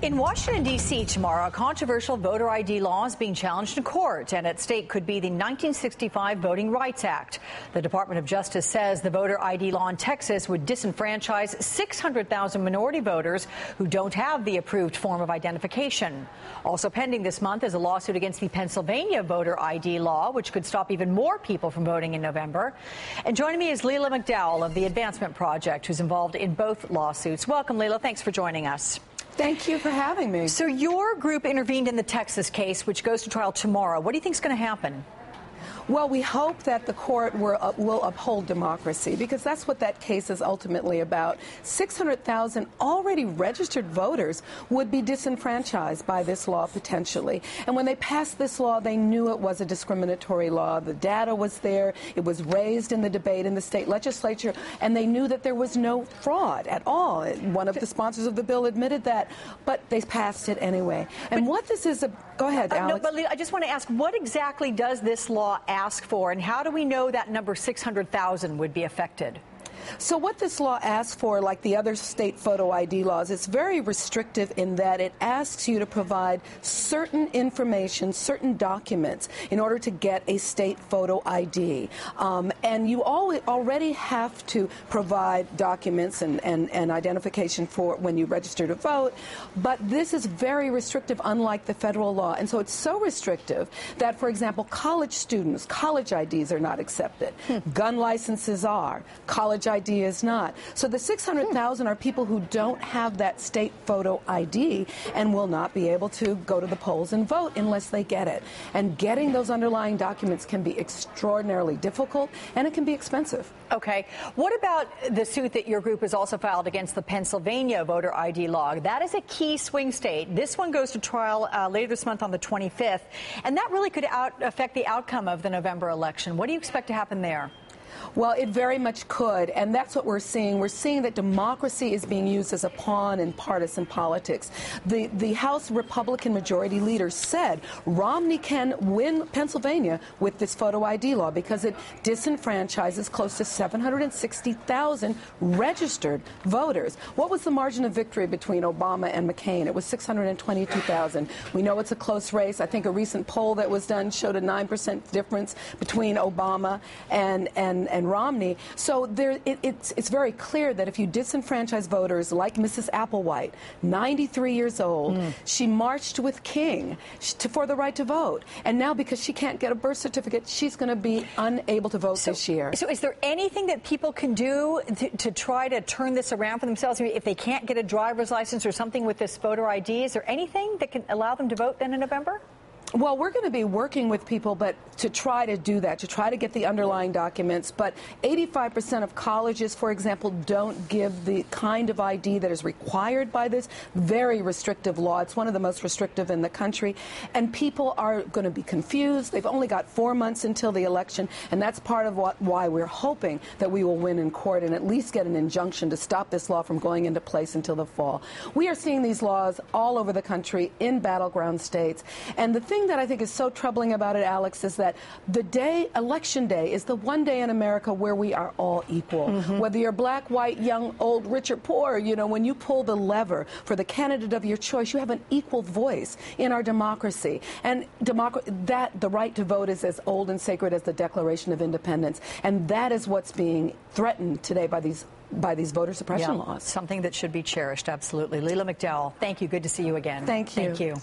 In Washington, D.C. tomorrow, a controversial voter ID law is being challenged in court, and at stake could be the 1965 Voting Rights Act. The Department of Justice says the voter ID law in Texas would disenfranchise 600,000 minority voters who don't have the approved form of identification. Also pending this month is a lawsuit against the Pennsylvania voter ID law, which could stop even more people from voting in November. And joining me is Leila McDowell of the Advancement Project, who's involved in both lawsuits. Welcome, Leila. Thanks for joining us. Thank you for having me. So your group intervened in the Texas case, which goes to trial tomorrow. What do you think is going to happen? Well, we hope that the court will uphold democracy, because that's what that case is ultimately about. 600,000 already registered voters would be disenfranchised by this law potentially. And when they passed this law, they knew it was a discriminatory law. The data was there. It was raised in the debate in the state legislature, and they knew that there was no fraud at all. One of the sponsors of the bill admitted that, but they passed it anyway. And what this is, go ahead, Alex. No, but I just want to ask, what exactly does this law ask for, and how do we know that number 600,000 would be affected? So what this law asks for, like the other state photo ID laws, it's very restrictive in that it asks you to provide certain information, certain documents in order to get a state photo ID. And you already have to provide documents and identification for when you register to vote. But this is very restrictive, unlike the federal law. And so it's so restrictive that, for example, college students, college IDs are not accepted. Gun licenses are. College ID is not. So the 600,000 are people who don't have that state photo ID and will not be able to go to the polls and vote unless they get it. And getting those underlying documents can be extraordinarily difficult, and it can be expensive. Okay. What about the suit that your group has also filed against the Pennsylvania voter ID law? That is a key swing state. This one goes to trial later this month on the 25th, and that really could affect the outcome of the November election. What do you expect to happen there? Well, it very much could, and that's what we're seeing. We're seeing that democracy is being used as a pawn in partisan politics. The House Republican majority leader said Romney can win Pennsylvania with this photo ID law because it disenfranchises close to 760,000 registered voters. What was the margin of victory between Obama and McCain? It was 622,000. We know it's a close race. I think a recent poll that was done showed a 9% difference between Obama and Romney. So it's very clear that if you disenfranchise voters like Mrs. Applewhite, 93 years old, she marched with King for the right to vote. And now because she can't get a birth certificate, she's going to be unable to vote this year. So is there anything that people can do to try to turn this around for themselves? I mean, if they can't get a driver's license or something with this voter ID, is there anything that can allow them to vote then in November? Well, we're going to be working with people, but to try to do that, to try to get the underlying documents. But 85% of colleges, for example, don't give the kind of ID that is required by this very restrictive law. It's one of the most restrictive in the country. And people are going to be confused. They've only got 4 months until the election, and that's part of why we're hoping that we will win in court and at least get an injunction to stop this law from going into place until the fall. We are seeing these laws all over the country in battleground states. And the thing that I think is so troubling about it, Alex, is that election day, is the one day in America where we are all equal. Whether you're black, white, young, old, rich, or poor, you know, when you pull the lever for the candidate of your choice, you have an equal voice in our democracy. And the right to vote is as old and sacred as the Declaration of Independence. And that is what's being threatened today by these voter suppression laws. Something that should be cherished, absolutely. Leila McDowell, thank you. Good to see you again. Thank you. Thank you.